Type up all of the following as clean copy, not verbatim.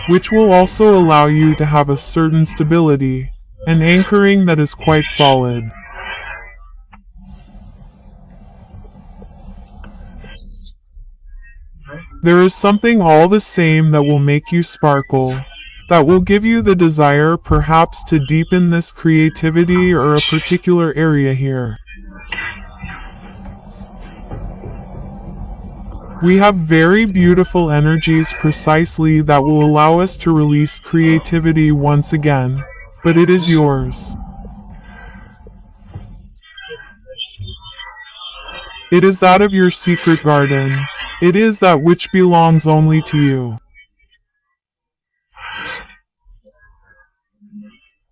which will also allow you to have a certain stability, an anchoring that is quite solid. There is something all the same that will make you sparkle, that will give you the desire perhaps to deepen this creativity or a particular area here. We have very beautiful energies precisely that will allow us to release creativity once again, but it is yours. It is that of your secret garden. It is that which belongs only to you.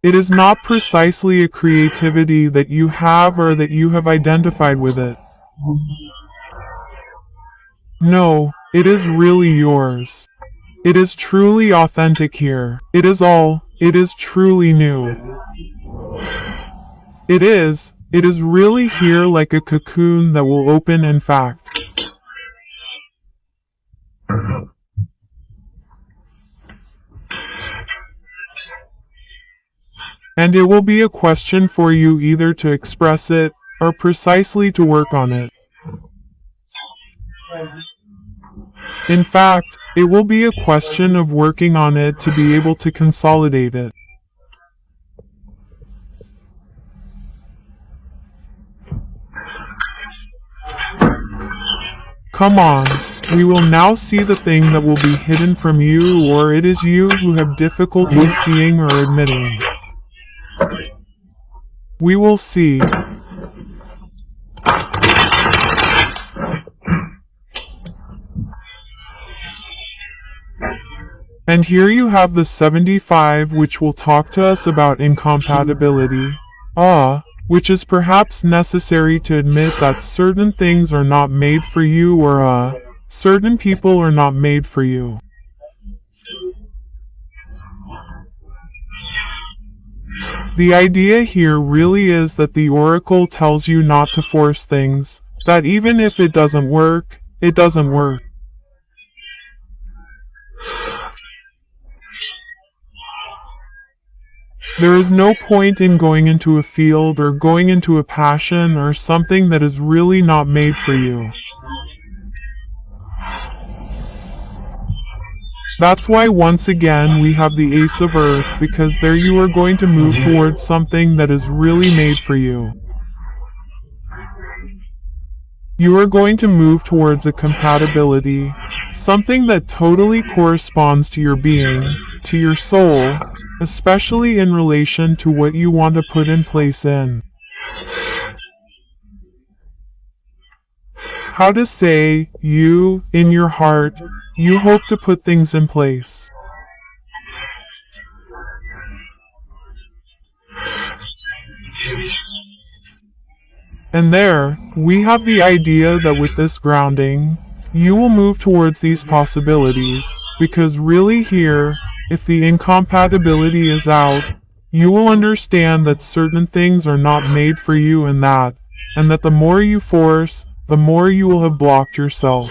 It is not precisely a creativity that you have or that you have identified with it. No, it is really yours. It is truly authentic here. It is truly new. It is really here like a cocoon that will open in fact. And it will be a question for you either to express it, or precisely to work on it. In fact, it will be a question of working on it to be able to consolidate it. Come on, we will now see the thing that will be hidden from you, or it is you who have difficulty seeing or admitting. We will see. And here you have the 75, which will talk to us about incompatibility. Which is perhaps necessary to admit that certain things are not made for you, or certain people are not made for you. The idea here really is that the oracle tells you not to force things, that even if it doesn't work, it doesn't work. There is no point in going into a field or going into a passion or something that is really not made for you. That's why once again we have the Ace of Earth, because there you are going to move towards something that is really made for you. You are going to move towards a compatibility, something that totally corresponds to your being, to your soul, especially in relation to what you want to put in place in. How to say, you, in your heart, you hope to put things in place. And there, we have the idea that with this grounding, you will move towards these possibilities, because really here, if the incompatibility is out, you will understand that certain things are not made for you and that the more you force, the more you will have blocked yourself.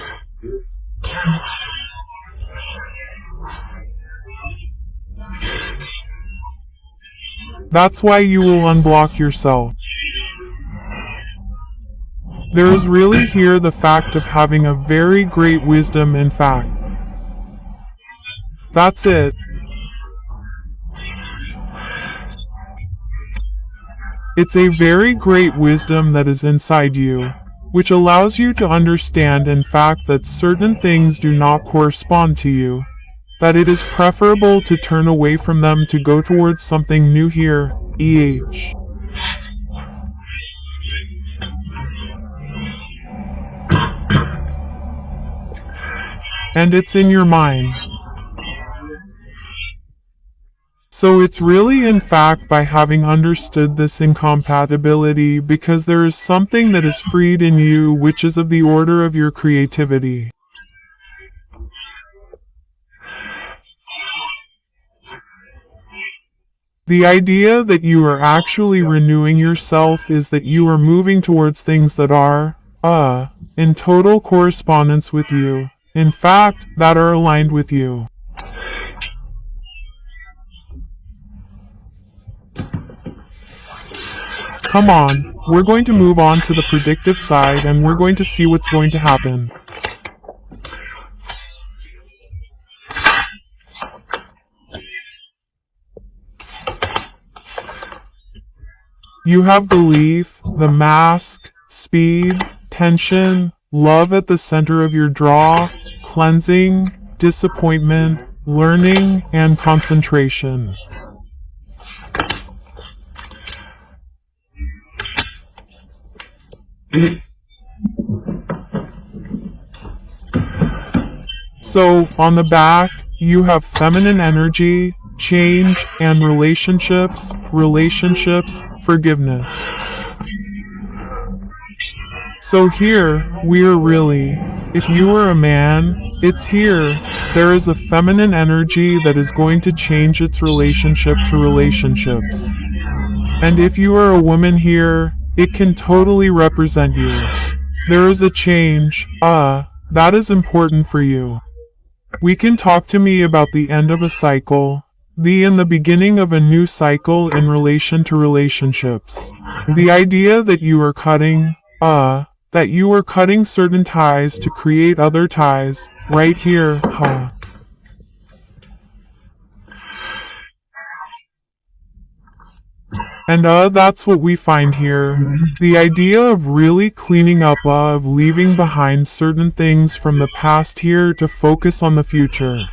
That's why you will unblock yourself. There is really here the fact of having a very great wisdom, in fact. That's it. It's a very great wisdom that is inside you, which allows you to understand in fact that certain things do not correspond to you, that it is preferable to turn away from them to go towards something new here, EH. And it's in your mind. So it's really in fact by having understood this incompatibility, because there is something that is freed in you which is of the order of your creativity. The idea that you are actually renewing yourself is that you are moving towards things that are, in total correspondence with you, in fact, that are aligned with you. Come on, we're going to move on to the predictive side and we're going to see what's going to happen. You have belief, the mask, speed, tension, love at the center of your draw, cleansing, disappointment, learning, and concentration. So, on the back, you have feminine energy, change, and relationships, forgiveness. So here, we're really, if you were a man, it's here. There is a feminine energy that is going to change its relationship to relationships. And if you are a woman here, it can totally represent you. There is a change, that is important for you. We can talk to me about the end of a cycle, and the beginning of a new cycle in relation to relationships. The idea that you are cutting, certain ties to create other ties, right here, And that's what we find here. The idea of really cleaning up, of leaving behind certain things from the past here to focus on the future.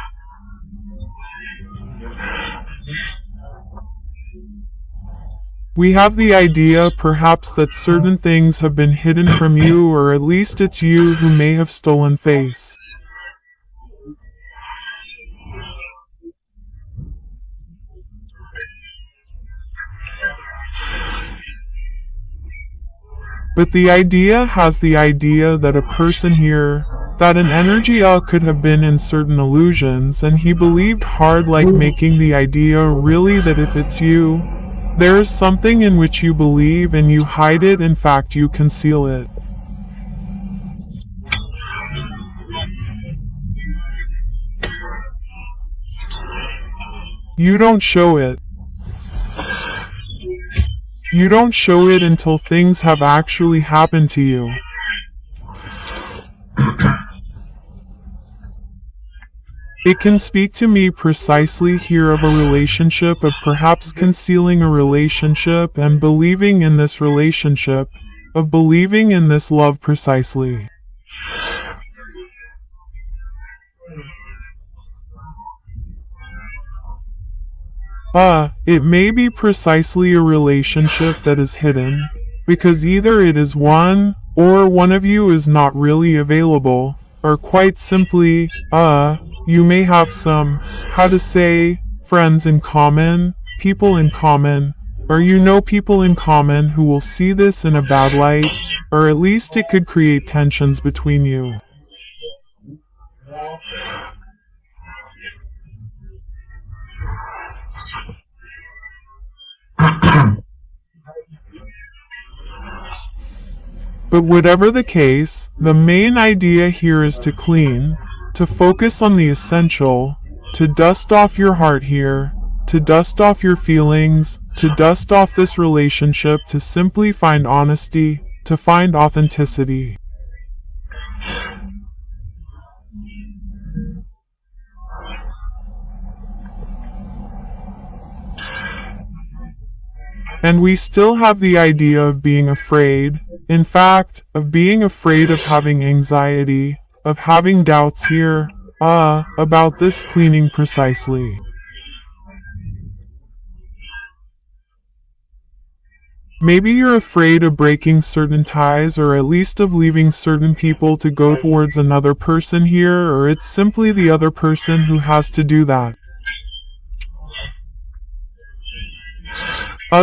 We have the idea perhaps that certain things have been hidden from you, or at least it's you who may have stolen face. But the idea has the idea that a person here, that an energy could have been in certain illusions, and he believed hard, like making the idea really that if it's you, there is something in which you believe and you hide it, in fact you conceal it. You don't show it. You don't show it until things have actually happened to you. It can speak to me precisely here of a relationship, of perhaps concealing a relationship and believing in this relationship, of believing in this love precisely. It may be precisely a relationship that is hidden, because either it is one, or one of you is not really available, or quite simply, you may have some, friends in common, people in common, or you know people in common who will see this in a bad light, or at least it could create tensions between you. But whatever the case, the main idea here is to clean, to focus on the essential, to dust off your heart here, to dust off your feelings, to dust off this relationship, to simply find honesty, to find authenticity. And we still have the idea of being afraid, in fact, of being afraid, of having anxiety, of having doubts here, about this cleaning precisely. Maybe you're afraid of breaking certain ties, or at least of leaving certain people to go towards another person here, or it's simply the other person who has to do that.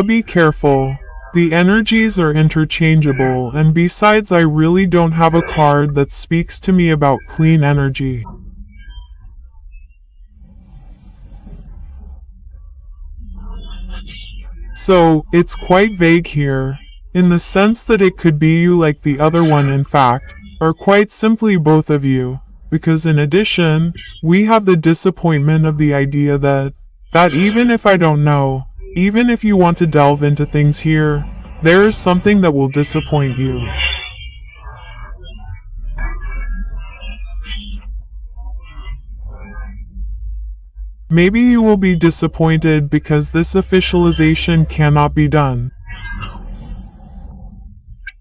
Be careful. The energies are interchangeable, and besides, I really don't have a card that speaks to me about clean energy. So, it's quite vague here, in the sense that it could be you like the other one, in fact, or quite simply both of you, because in addition, we have the disappointment of the idea that even if I don't know, even if you want to delve into things here, There is something that will disappoint you. Maybe you will be disappointed because this officialization cannot be done.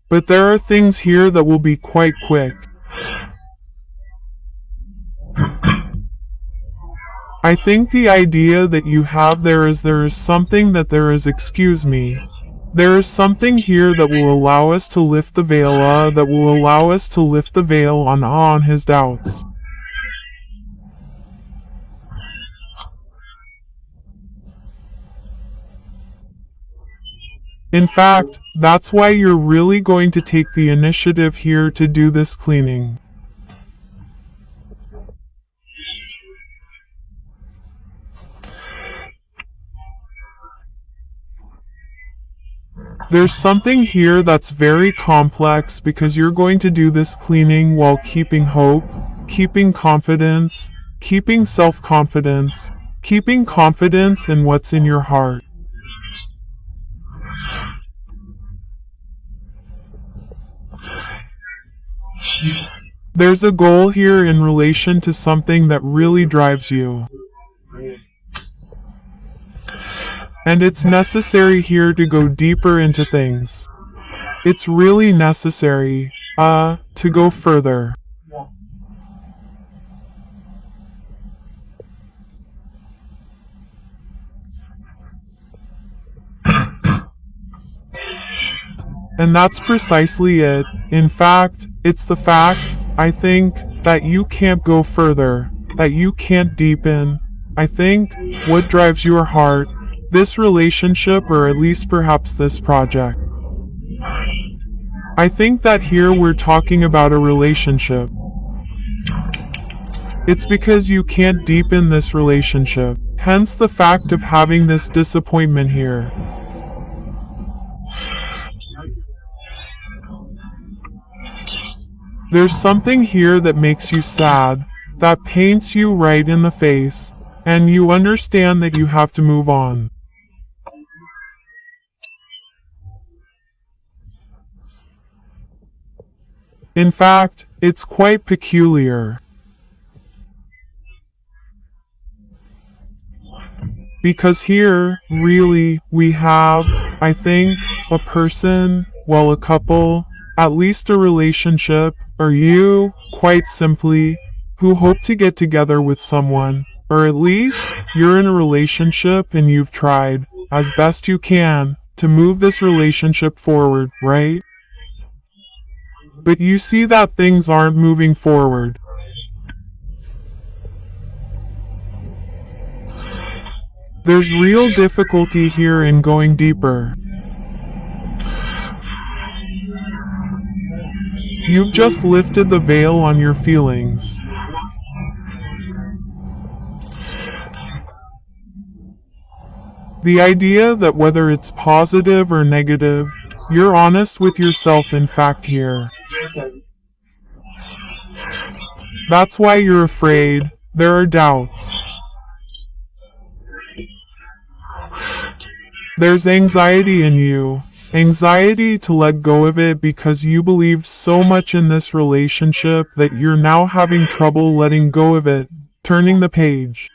But there are things here that will be quite quick. I think the idea that you have there is something that there is, excuse me. There is something here that will allow us to lift the veil, that will allow us to lift the veil on his doubts. In fact, that's why you're really going to take the initiative here to do this cleaning. There's something here that's very complex because you're going to do this cleaning while keeping hope, keeping confidence, keeping self-confidence, keeping confidence in what's in your heart. There's a goal here in relation to something that really drives you. And it's necessary here to go deeper into things. It's really necessary, to go further. And that's precisely it. In fact, it's the fact, I think, that you can't go further, that you can't deepen. I think, what drives your heart, this relationship, or at least perhaps this project. I think that here we're talking about a relationship. It's because you can't deepen this relationship, hence the fact of having this disappointment here. There's something here that makes you sad, that paints you right in the face, and you understand that you have to move on. In fact, it's quite peculiar. Because here, really, we have, I think, a person, well, a couple, at least a relationship, or you, quite simply, who hope to get together with someone, or at least, you're in a relationship and you've tried, as best you can, to move this relationship forward, right? But you see that things aren't moving forward. There's real difficulty here in going deeper. You've just lifted the veil on your feelings. The idea that whether it's positive or negative, you're honest with yourself in fact here. That's why you're afraid. There are doubts. There's anxiety in you. Anxiety to let go of it because you believed so much in this relationship that you're now having trouble letting go of it, turning the page.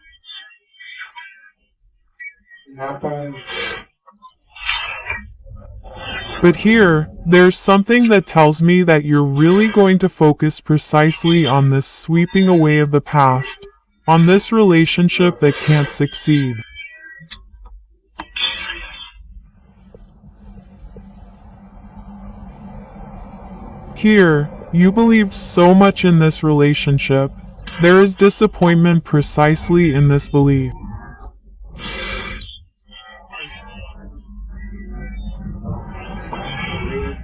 But here, there's something that tells me that you're really going to focus precisely on this sweeping away of the past, on this relationship that can't succeed. Here, you believed so much in this relationship. There is disappointment precisely in this belief.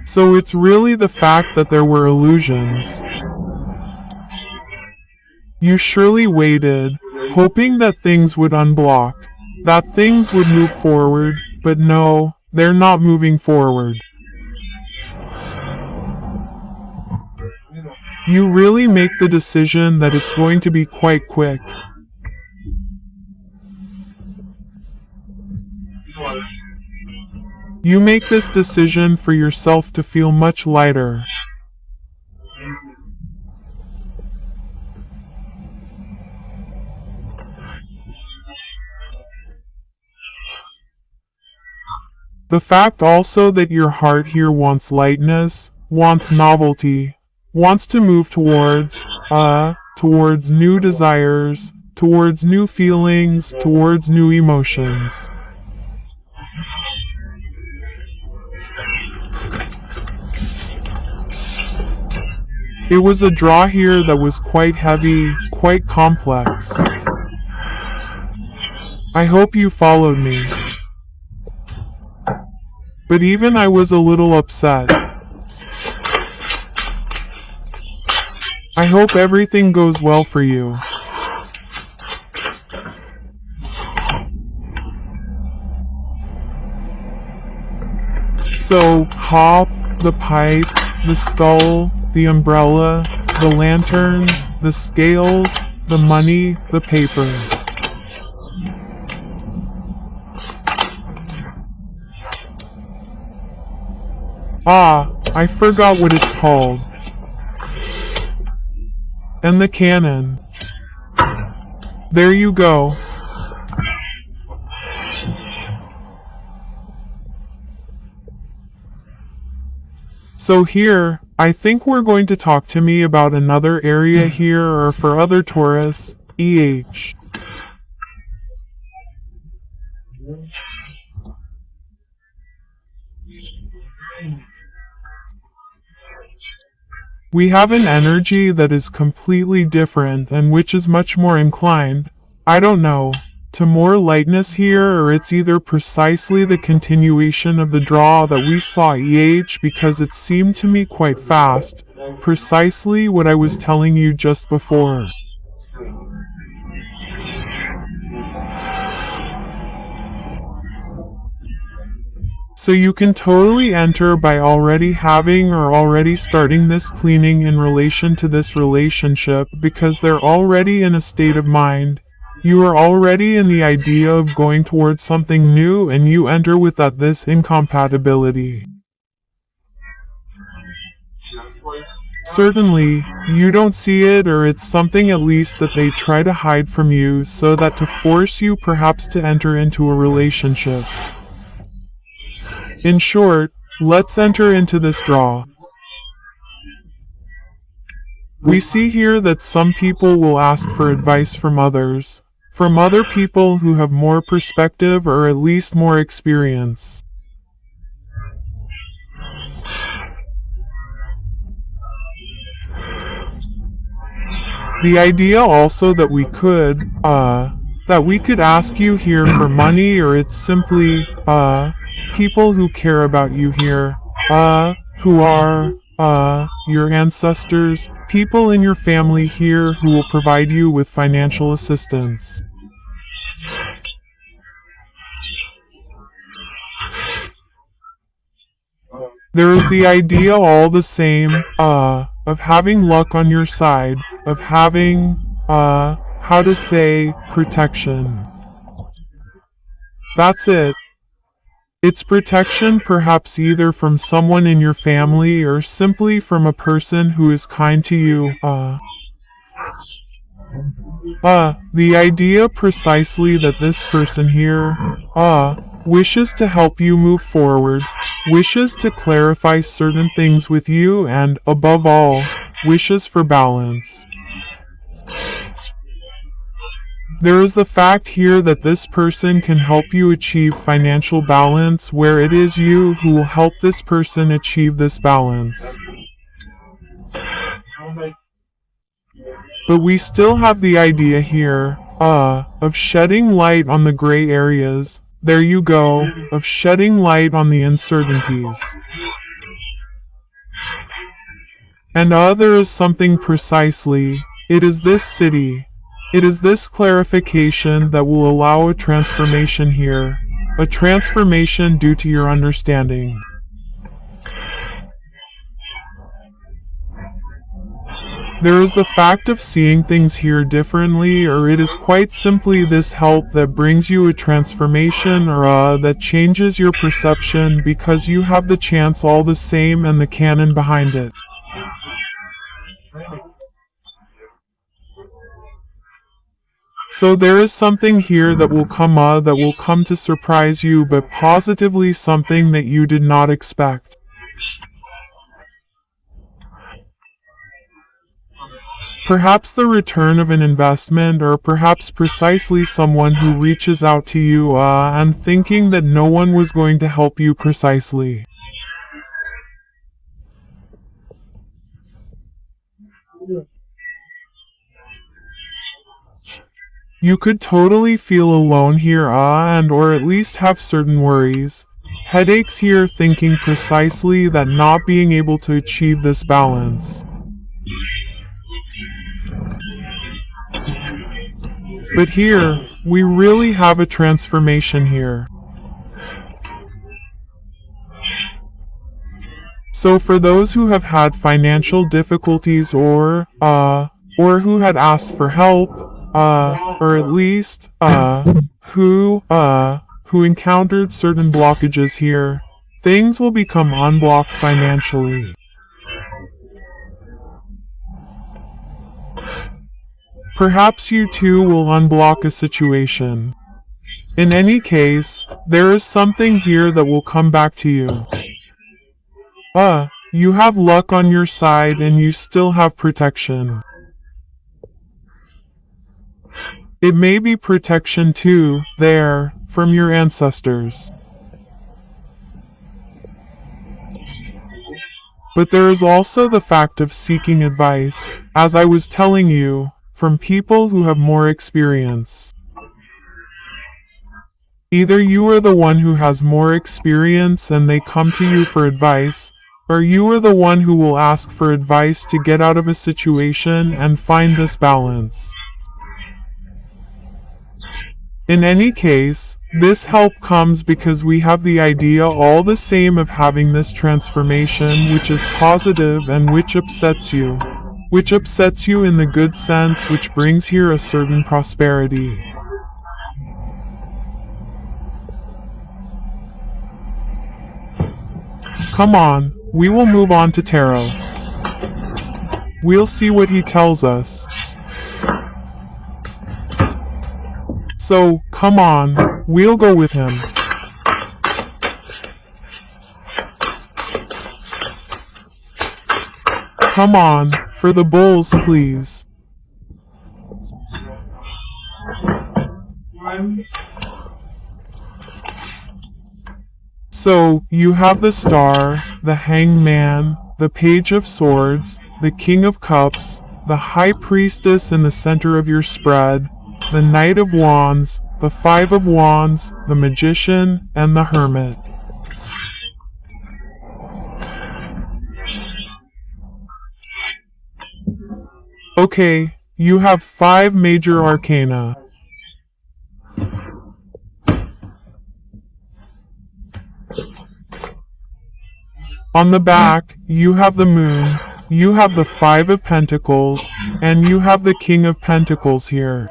So it's really the fact that there were illusions. You surely waited, hoping that things would unblock, that things would move forward, but no, they're not moving forward. You really make the decision that it's going to be quite quick. You make this decision for yourself to feel much lighter. The fact also that your heart here wants lightness, wants novelty, wants to move towards new desires, towards new feelings, towards new emotions. It was a draw here that was quite heavy, quite complex. I hope you followed me. But even I was a little upset. I hope everything goes well for you. So, hop, the pipe, the skull, the umbrella, the lantern, the scales, the money, the paper. Ah, I forgot what it's called. And the cannon. There you go. So here, I think we're going to talk to me about another area here, or for other Taurus, EH. We have an energy that is completely different and which is much more inclined, I don't know, to more lightness here, or it's either precisely the continuation of the draw that we saw EH because it seemed to me quite fast, precisely what I was telling you just before. So you can totally enter by already having or already starting this cleaning in relation to this relationship because they're already in a state of mind. You are already in the idea of going towards something new and you enter with this incompatibility. Certainly, you don't see it, or it's something at least that they try to hide from you so that to force you perhaps to enter into a relationship. In short, let's enter into this draw. We see here that some people will ask for advice from others, from other people who have more perspective or at least more experience. The idea also that we could ask you here for money, or it's simply, people who care about you here, who are, your ancestors, people in your family here who will provide you with financial assistance. There is the idea all the same, of having luck on your side, of having, how to say, protection. That's it. It's protection perhaps either from someone in your family or simply from a person who is kind to you, the idea precisely that this person here, wishes to help you move forward, wishes to clarify certain things with you and, above all, wishes for balance. There is the fact here that this person can help you achieve financial balance, where it is you who will help this person achieve this balance. But we still have the idea here, of shedding light on the gray areas. There you go, of shedding light on the uncertainties. And there is something precisely, it is this city. It is this clarification that will allow a transformation here, a transformation due to your understanding. There is the fact of seeing things here differently, or it is quite simply this help that brings you a transformation or that changes your perception because you have the chance all the same and the canon behind it. So there is something here that will come to surprise you, but positively something that you did not expect. Perhaps the return of an investment, or perhaps precisely someone who reaches out to you and thinking that no one was going to help you precisely. You could totally feel alone here and or at least have certain worries. Headaches here, thinking precisely that not being able to achieve this balance. But here, we really have a transformation here. So for those who have had financial difficulties or who had asked for help, or at least, who encountered certain blockages here, things will become unblocked financially. Perhaps you too will unblock a situation. In any case, there is something here that will come back to you. You have luck on your side and you still have protection. It may be protection too, there, from your ancestors. But there is also the fact of seeking advice, as I was telling you, from people who have more experience. Either you are the one who has more experience and they come to you for advice, or you are the one who will ask for advice to get out of a situation and find this balance. In any case, this help comes because we have the idea all the same of having this transformation, which is positive and which upsets you. Which upsets you in the good sense, which brings here a certain prosperity. Come on, we will move on to Tarot. We'll see what he tells us. So, come on, we'll go with him. Come on, for the bulls, please. So, you have the Star, the Hanged Man, the Page of Swords, the King of Cups, the High Priestess in the center of your spread, the Knight of Wands, the Five of Wands, the Magician, and the Hermit. Okay, you have 5 major arcana. On the back, you have the Moon, you have the 5 of Pentacles, and you have the King of Pentacles here.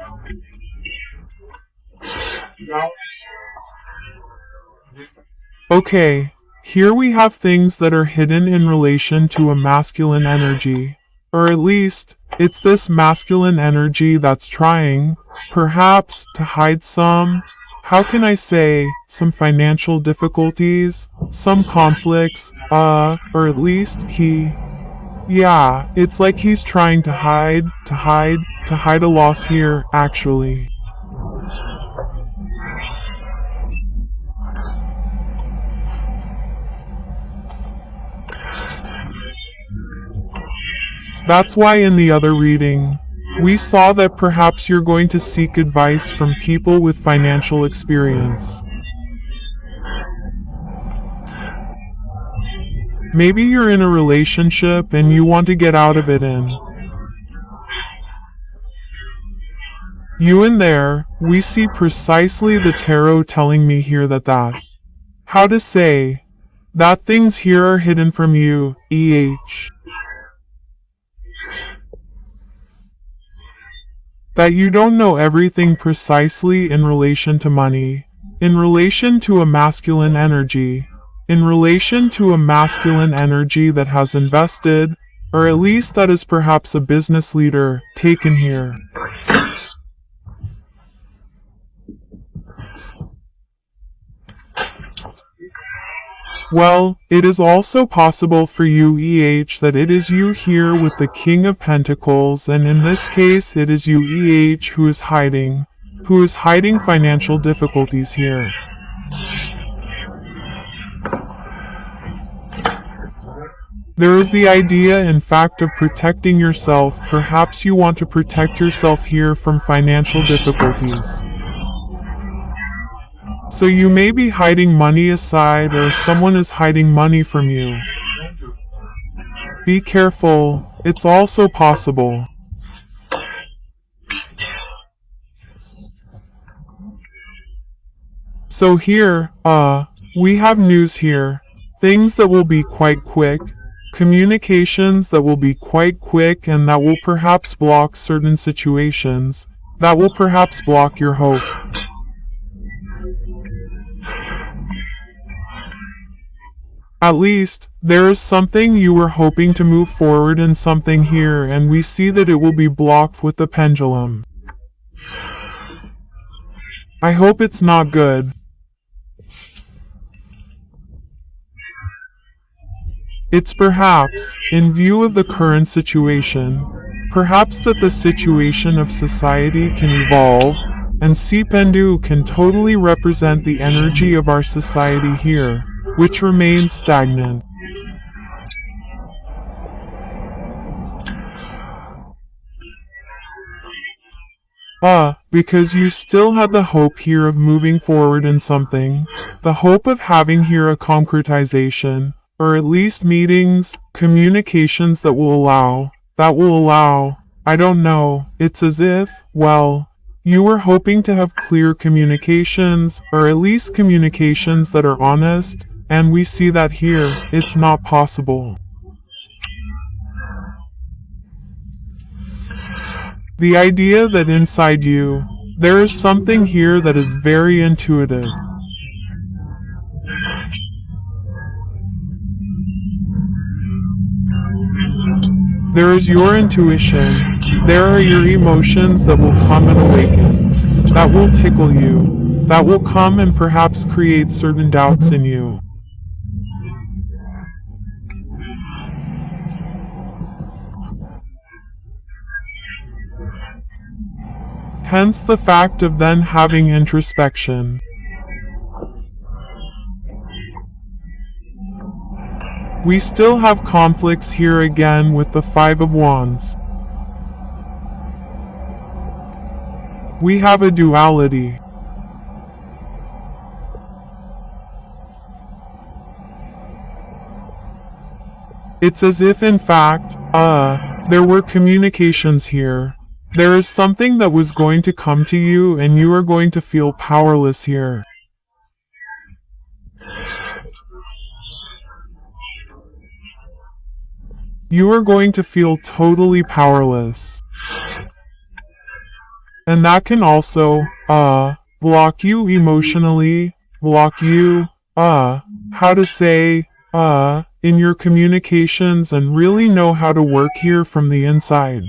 Okay, here we have things that are hidden in relation to a masculine energy, or at least, it's this masculine energy that's trying, perhaps, to hide some, how can I say, some financial difficulties, some conflicts, or at least yeah, it's like he's trying to hide a loss here, actually. That's why in the other reading, we saw that perhaps you're going to seek advice from people with financial experience. Maybe you're in a relationship and you want to get out of it in. You in there, we see precisely the tarot telling me here how to say, that things here are hidden from you, EH. that you don't know everything precisely in relation to money, in relation to a masculine energy, in relation to a masculine energy that has invested, or at least that is perhaps a business leader taken here. Well, it is also possible for you, that it is you here with the King of Pentacles, and in this case it is you, who is hiding financial difficulties here. There is the idea, in fact, of protecting yourself. Perhaps you want to protect yourself here from financial difficulties. So you may be hiding money aside, or someone is hiding money from you. Be careful, it's also possible. So here, we have news here. Things that will be quite quick. Communications that will be quite quick and that will perhaps block certain situations. That will perhaps block your hope. At least, there is something you were hoping to move forward in something here, and we see that it will be blocked with the pendulum. I hope it's not good. It's perhaps, in view of the current situation, perhaps that the situation of society can evolve, and Sipendu can totally represent the energy of our society here, which remains stagnant. Because you still had the hope here of moving forward in something, the hope of having here a concretization, or at least meetings, communications that will allow, I don't know, it's as if, well, you were hoping to have clear communications, or at least communications that are honest, and we see that here, it's not possible. The idea that inside you, there is something here that is very intuitive. There is your intuition, there are your emotions that will come and awaken, that will tickle you, that will come and perhaps create certain doubts in you. Hence the fact of then having introspection. We still have conflicts here again with the Five of Wands. We have a duality. It's as if in fact, there were communications here. There is something that was going to come to you and you are going to feel powerless here. You are going to feel totally powerless. And that can also, block you emotionally, block you, how to say, in your communications and really know how to work here from the inside.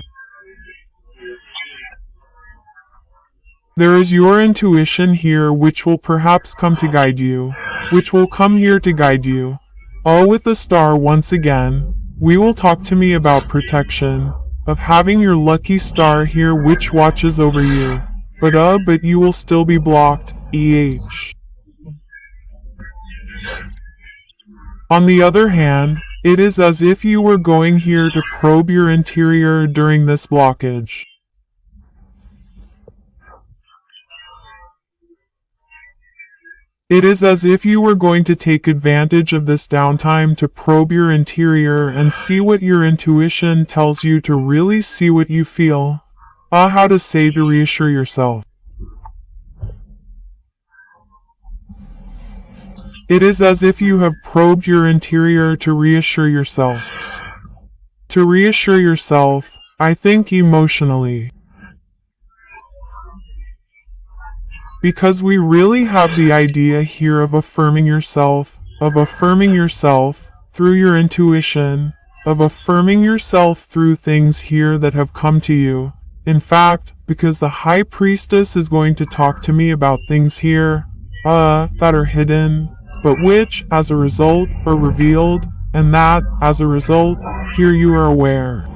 There is your intuition here which will perhaps come to guide you, which will come here to guide you. All with the star once again, we will talk to me about protection, of having your lucky star here which watches over you. But you will still be blocked, On the other hand, it is as if you were going here to probe your interior during this blockage. It is as if you were going to take advantage of this downtime to probe your interior and see what your intuition tells you, to really see what you feel. How to say, to reassure yourself. It is as if you have probed your interior to reassure yourself. To reassure yourself, I think emotionally. Because we really have the idea here of affirming yourself through your intuition, of affirming yourself through things here that have come to you. In fact, because the High Priestess is going to talk to me about things here, that are hidden, but which, as a result, are revealed, and that, as a result, here you are aware.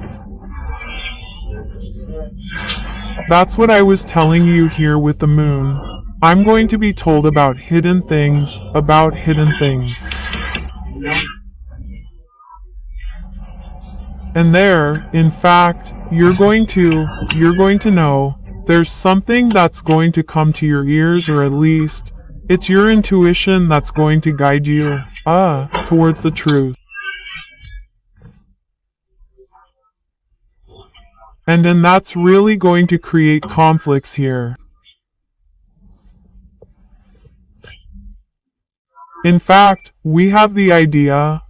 That's what I was telling you here with the moon. I'm going to be told about hidden things, And there, in fact, you're going to know, there's something that's going to come to your ears, or at least, it's your intuition that's going to guide you, towards the truth. And then that's really going to create conflicts here. In fact, we have the idea,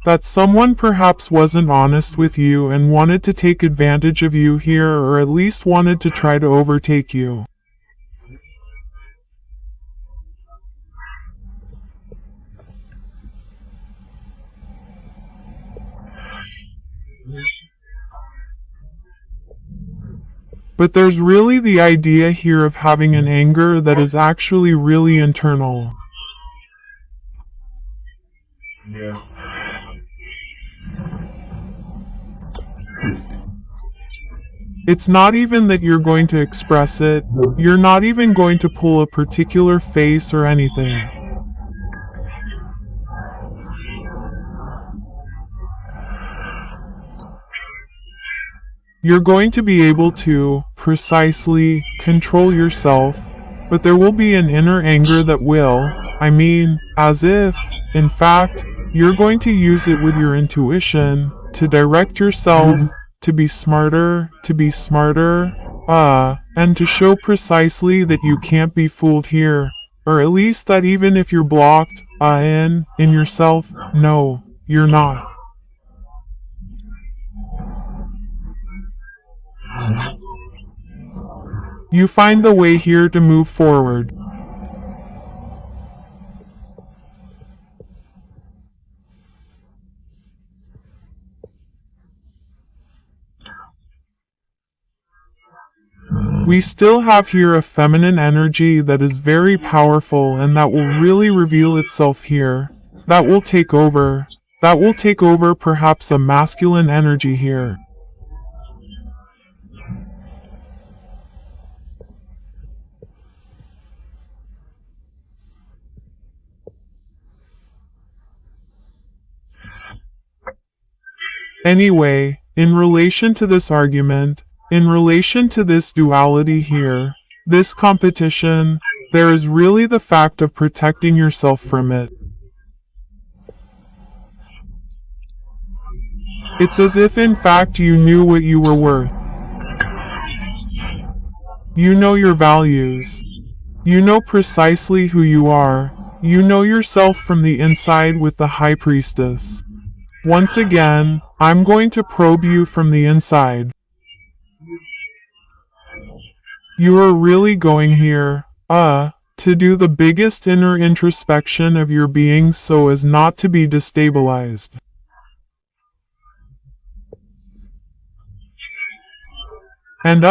that someone perhaps wasn't honest with you and wanted to take advantage of you here, or at least wanted to try to overtake you. But there's really the idea here of having an anger that is actually really internal. Yeah. It's not even that you're going to express it, you're not even going to pull a particular face or anything. You're going to be able to, precisely, control yourself, but there will be an inner anger that will, as if, in fact, you're going to use it with your intuition, to direct yourself, to be smarter, and to show precisely that you can't be fooled here, or at least that even if you're blocked, in yourself, no, you're not. You find the way here to move forward. We still have here a feminine energy that is very powerful and that will really reveal itself here. That will take over perhaps a masculine energy here. Anyway, in relation to this argument, in relation to this duality here, this competition, there is really the fact of protecting yourself from it. It's as if in fact you knew what you were worth. You know your values. You know precisely who you are. You know yourself from the inside with the High Priestess. Once again, I'm going to probe you from the inside. You are really going here, to do the biggest inner introspection of your being so as not to be destabilized. And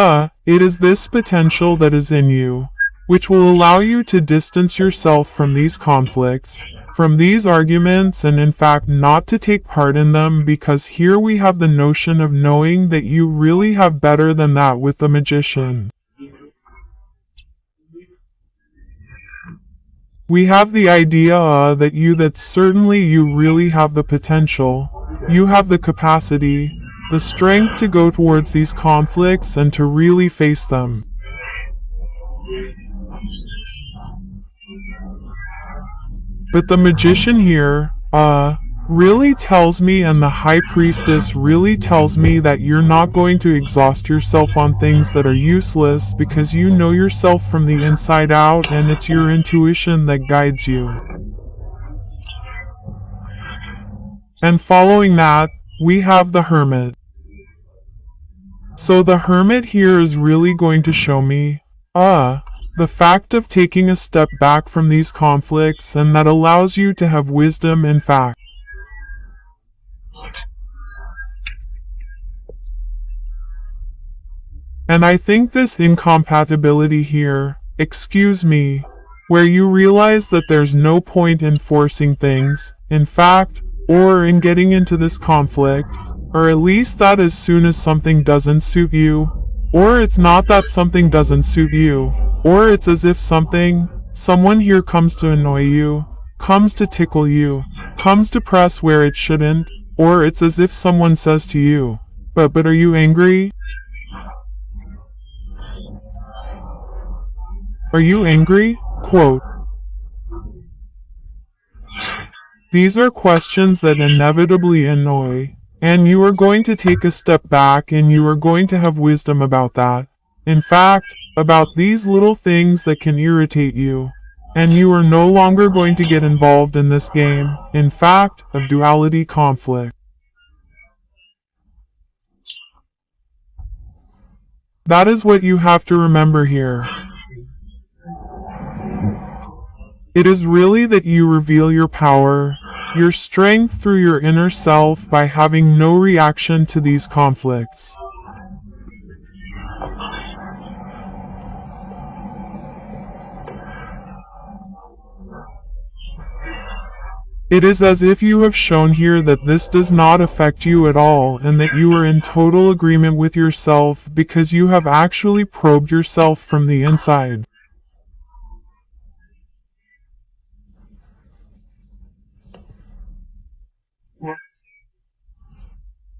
it is this potential that is in you, which will allow you to distance yourself from these conflicts, from these arguments, and in fact not to take part in them, because here we have the notion of knowing that you really have better than that with the Magician. We have the idea that certainly you really have the potential, you have the capacity, the strength to go towards these conflicts and to really face them. But the Magician here, really tells me, and the High Priestess really tells me, that you're not going to exhaust yourself on things that are useless because you know yourself from the inside out and it's your intuition that guides you. And following that, we have the Hermit. So the Hermit here is really going to show me, the fact of taking a step back from these conflicts, and that allows you to have wisdom and fact. And I think this incompatibility here, excuse me, where you realize that there's no point in forcing things, in fact, or in getting into this conflict, or at least that as soon as something doesn't suit you, or it's not that something doesn't suit you, or it's as if someone here comes to annoy you, comes to tickle you, comes to press where it shouldn't, or it's as if someone says to you, but are you angry? Are you angry? Quote. These are questions that inevitably annoy, and you are going to take a step back and you are going to have wisdom about that. In fact, about these little things that can irritate you, and you are no longer going to get involved in this game, in fact, of duality conflict. That is what you have to remember here. It is really that you reveal your power, your strength through your inner self by having no reaction to these conflicts. It is as if you have shown here that this does not affect you at all and that you are in total agreement with yourself because you have actually probed yourself from the inside.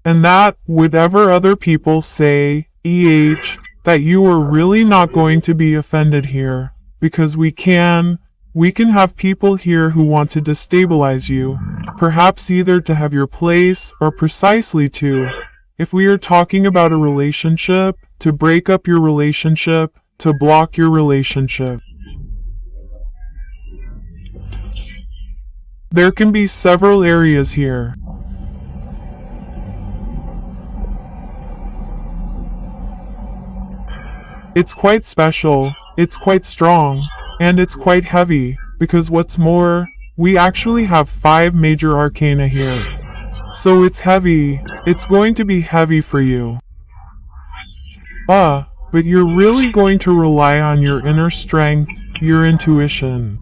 And that, whatever other people say, that you are really not going to be offended here, because we can have people here who want to destabilize you, perhaps either to have your place or precisely to, if we are talking about a relationship, to break up your relationship, to block your relationship. There can be several areas here. It's quite special, it's quite strong, and it's quite heavy, because what's more, we actually have 5 major arcana here. So it's heavy, it's going to be heavy for you. But you're really going to rely on your inner strength, your intuition.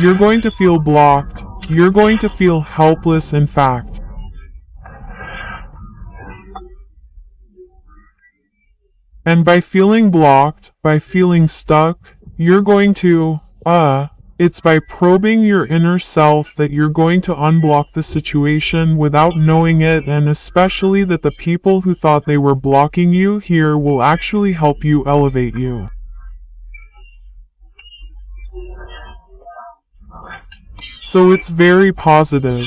You're going to feel blocked, you're going to feel helpless in fact. And by feeling blocked, by feeling stuck, you're going to, it's by probing your inner self that you're going to unblock the situation without knowing it, and especially that the people who thought they were blocking you here will actually help you elevate you. So it's very positive.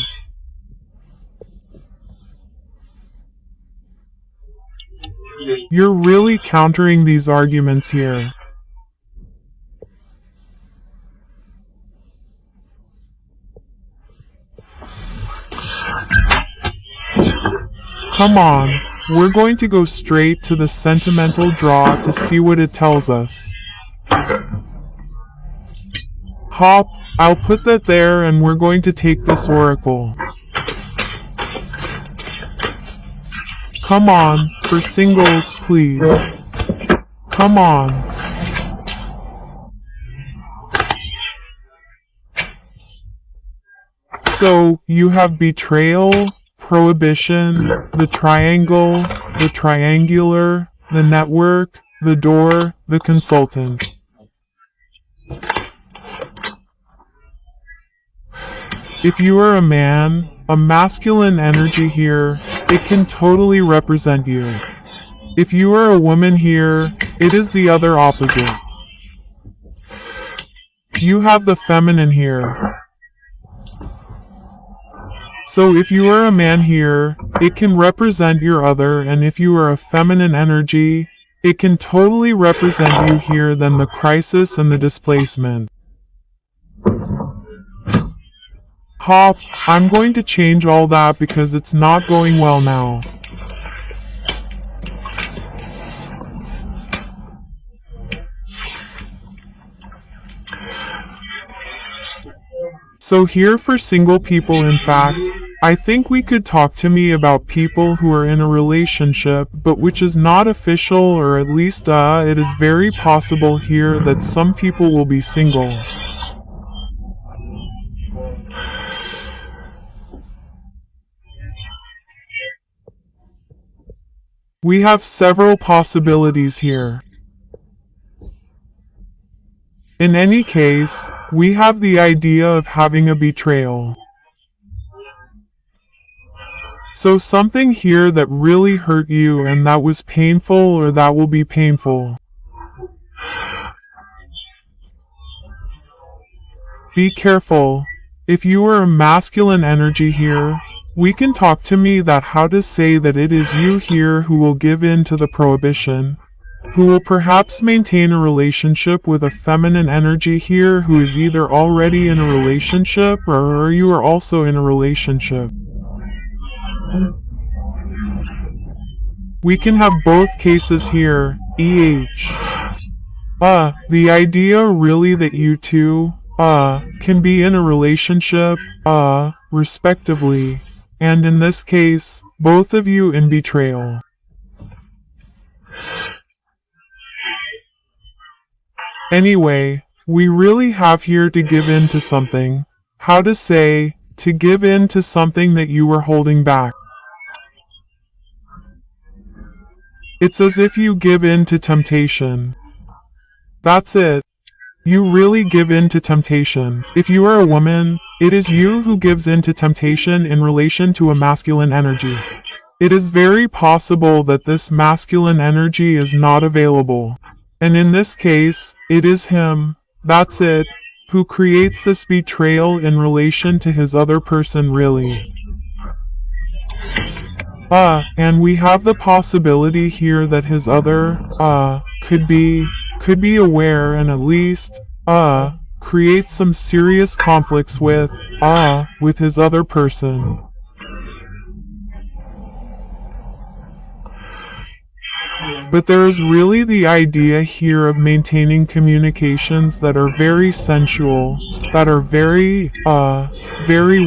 You're really countering these arguments here. Come on, we're going to go straight to the sentimental draw to see what it tells us. Hop, I'll put that there and we're going to take this oracle. Come on, for singles, please. Come on. So, you have betrayal, prohibition, the triangle, the triangular, the network, the door, the consultant. If you are a man, a masculine energy here, it can totally represent you. If you are a woman here, it is the other opposite. You have the feminine here. So if you are a man here, it can represent your other, and if you are a feminine energy, it can totally represent you here than the crisis and the displacement. Hop, I'm going to change all that because it's not going well now. So here for single people, in fact, I think we could talk to me about people who are in a relationship, but which is not official, or at least it is very possible here that some people will be single. We have several possibilities here. In any case, we have the idea of having a betrayal. So something here that really hurt you and that was painful, or that will be painful. Be careful. If you are a masculine energy here, we can talk to me that how to say that it is you here who will give in to the prohibition, who will perhaps maintain a relationship with a feminine energy here who is either already in a relationship or you are also in a relationship. We can have both cases here, the idea really that you two, can be in a relationship, respectively, and in this case, both of you in betrayal. Anyway, we really have here to give in to something. How to say, to give in to something that you were holding back. It's as if you give in to temptation. That's it. You really give in to temptation. If you are a woman, it is you who gives in to temptation in relation to a masculine energy. It is very possible that this masculine energy is not available. And in this case, it is him, that's it, who creates this betrayal in relation to his other person really. And we have the possibility here that his other, could be aware and at least, create some serious conflicts with his other person. But there is really the idea here of maintaining communications that are very sensual, that are very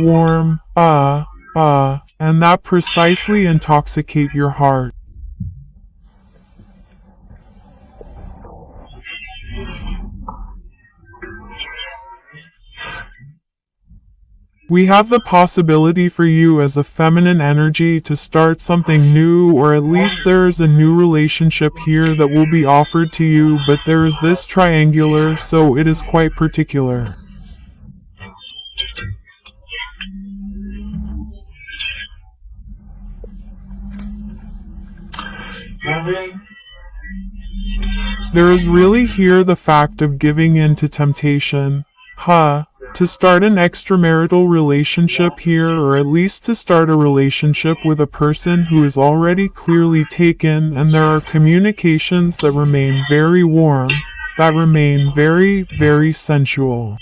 warm, and that precisely intoxicate your heart. We have the possibility for you as a feminine energy to start something new, or at least there is a new relationship here that will be offered to you, but there is this triangular, so it is quite particular. There is really here the fact of giving in to temptation, to start an extramarital relationship here, or at least to start a relationship with a person who is already clearly taken, and there are communications that remain very warm, that remain very, very sensual.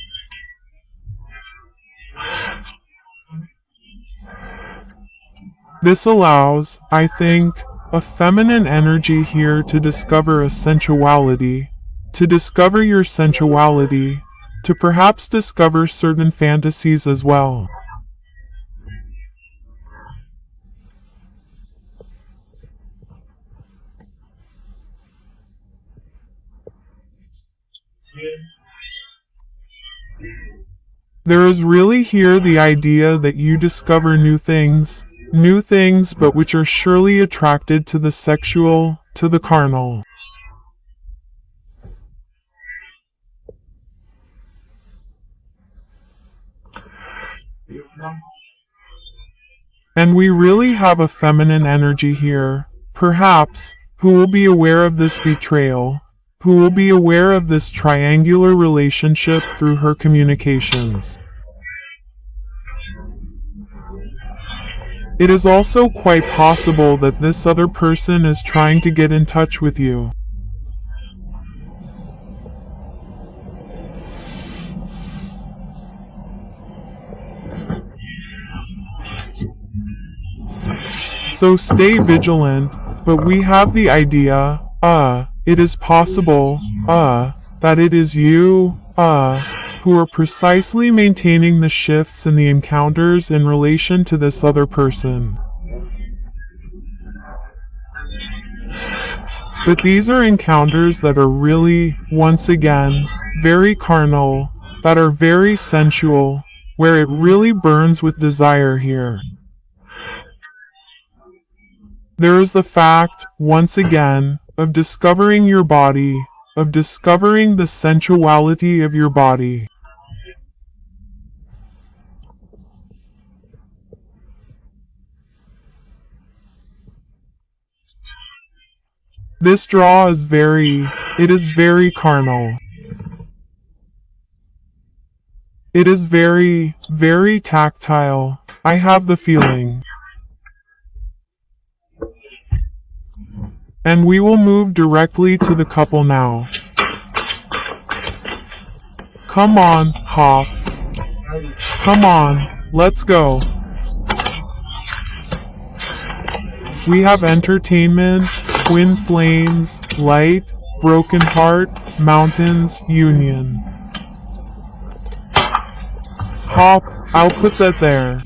This allows, I think, a feminine energy here to discover a sensuality, to discover your sensuality, to perhaps discover certain fantasies as well. There is really here the idea that you discover new things, but which are surely attracted to the sexual, to the carnal. And we really have a feminine energy here, perhaps, who will be aware of this betrayal, who will be aware of this triangular relationship through her communications. It is also quite possible that this other person is trying to get in touch with you. So stay vigilant, but we have the idea, it is possible, that it is you, who are precisely maintaining the shifts in the encounters in relation to this other person. But these are encounters that are really, once again, very carnal, that are very sensual, where it really burns with desire here. There is the fact, once again, of discovering your body, of discovering the sensuality of your body. This draw is it is very carnal. It is very, very tactile. I have the feeling. And we will move directly to the couple now. Come on, Hop. Come on, let's go. We have entertainment, twin flames, light, broken heart, mountains, union. Hop, I'll put that there.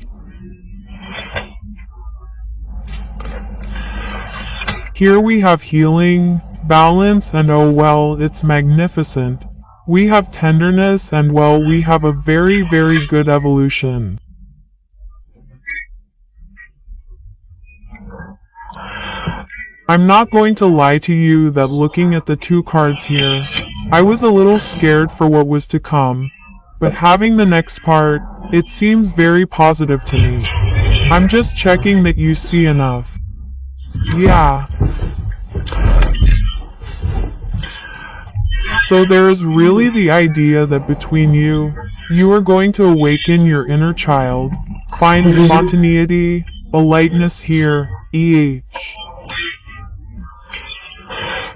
Here we have healing, balance, and oh well, it's magnificent. We have tenderness, and well, we have a very, very good evolution. I'm not going to lie to you that looking at the two cards here, I was a little scared for what was to come, but having the next part, it seems very positive to me. I'm just checking that you see enough. Yeah. So there is really the idea that between you are going to awaken your inner child, find spontaneity, a lightness here,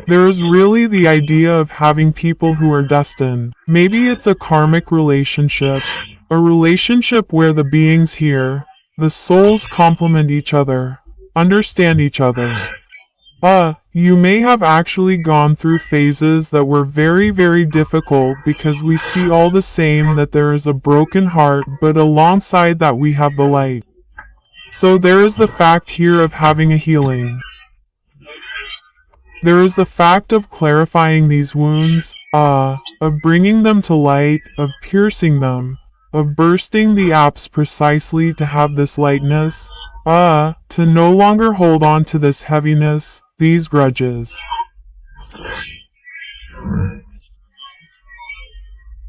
There is really the idea of having people who are destined. Maybe it's a karmic relationship, a relationship where the beings here, the souls complement each other, understand each other. You may have actually gone through phases that were very, very difficult because we see all the same that there is a broken heart, but alongside that we have the light. So there is the fact here of having a healing. There is the fact of clarifying these wounds, of bringing them to light, of piercing them, of bursting the apse precisely to have this lightness, to no longer hold on to this heaviness, these grudges.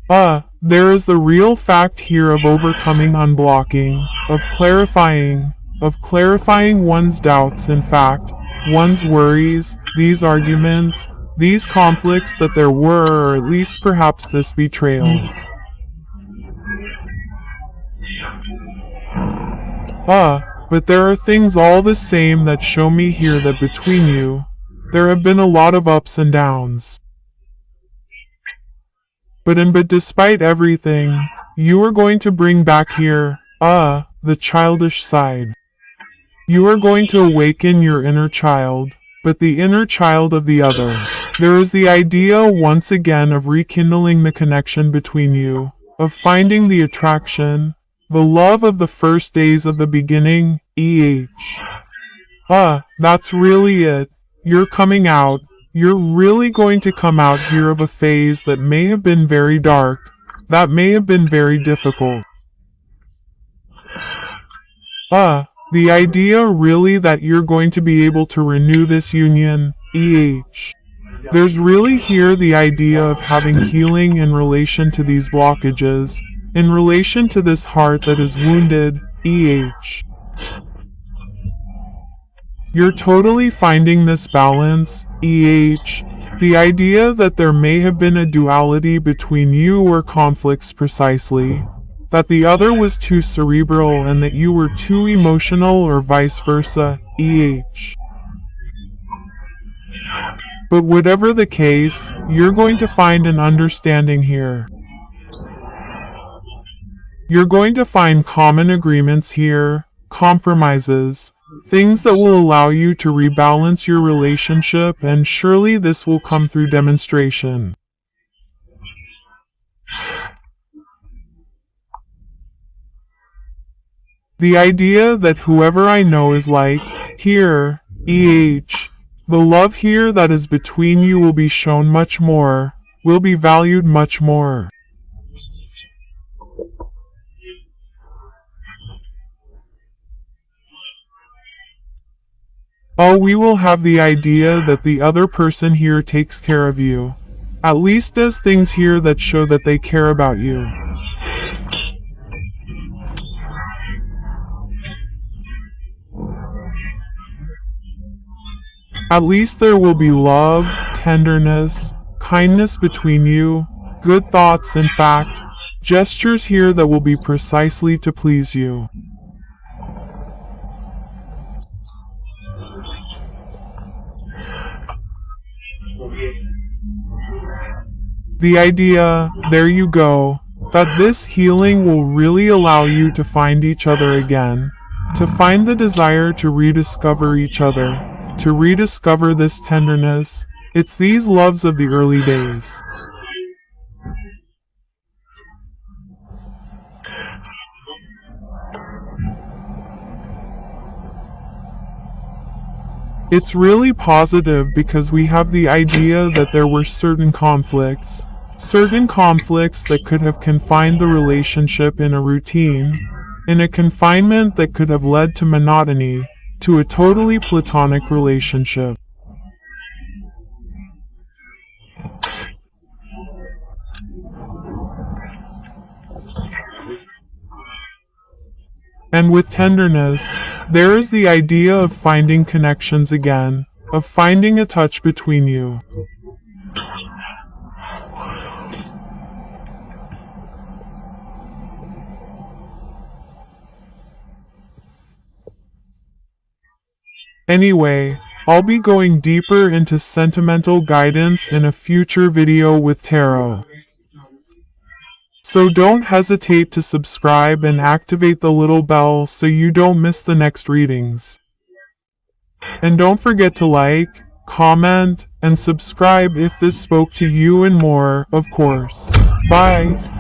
There is the real fact here of overcoming unblocking, of clarifying one's doubts, in fact, one's worries, these arguments, these conflicts that there were, or at least perhaps this betrayal. But there are things all the same that show me here that between you, there have been a lot of ups and downs. But despite everything, you are going to bring back here, the childish side. You are going to awaken your inner child, but the inner child of the other. There is the idea once again of rekindling the connection between you, of finding the attraction, the love of the first days of the beginning, That's really it. You're coming out. You're really going to come out here of a phase that may have been very dark, that may have been very difficult. The idea really that you're going to be able to renew this union, There's really here the idea of having healing in relation to these blockages, in relation to this heart that is wounded, You're totally finding this balance, The idea that there may have been a duality between you or conflicts precisely, that the other was too cerebral and that you were too emotional or vice versa, But whatever the case, you're going to find an understanding here. You're going to find common agreements here, compromises, things that will allow you to rebalance your relationship, and surely this will come through demonstration. The idea that whoever I know is like, here, the love here that is between you will be shown much more, will be valued much more. Oh, we will have the idea that the other person here takes care of you. At least does things here that show that they care about you. At least there will be love, tenderness, kindness between you, good thoughts, in fact, gestures here that will be precisely to please you. The idea, there you go, that this healing will really allow you to find each other again, to find the desire to rediscover each other, to rediscover this tenderness. It's these loves of the early days. It's really positive because we have the idea that there were certain conflicts that could have confined the relationship in a routine, in a confinement that could have led to monotony, to a totally platonic relationship. And with tenderness, there is the idea of finding connections again, of finding a touch between you. Anyway, I'll be going deeper into sentimental guidance in a future video with tarot. So don't hesitate to subscribe and activate the little bell so you don't miss the next readings. And don't forget to like, comment, and subscribe if this spoke to you and more, of course. Bye!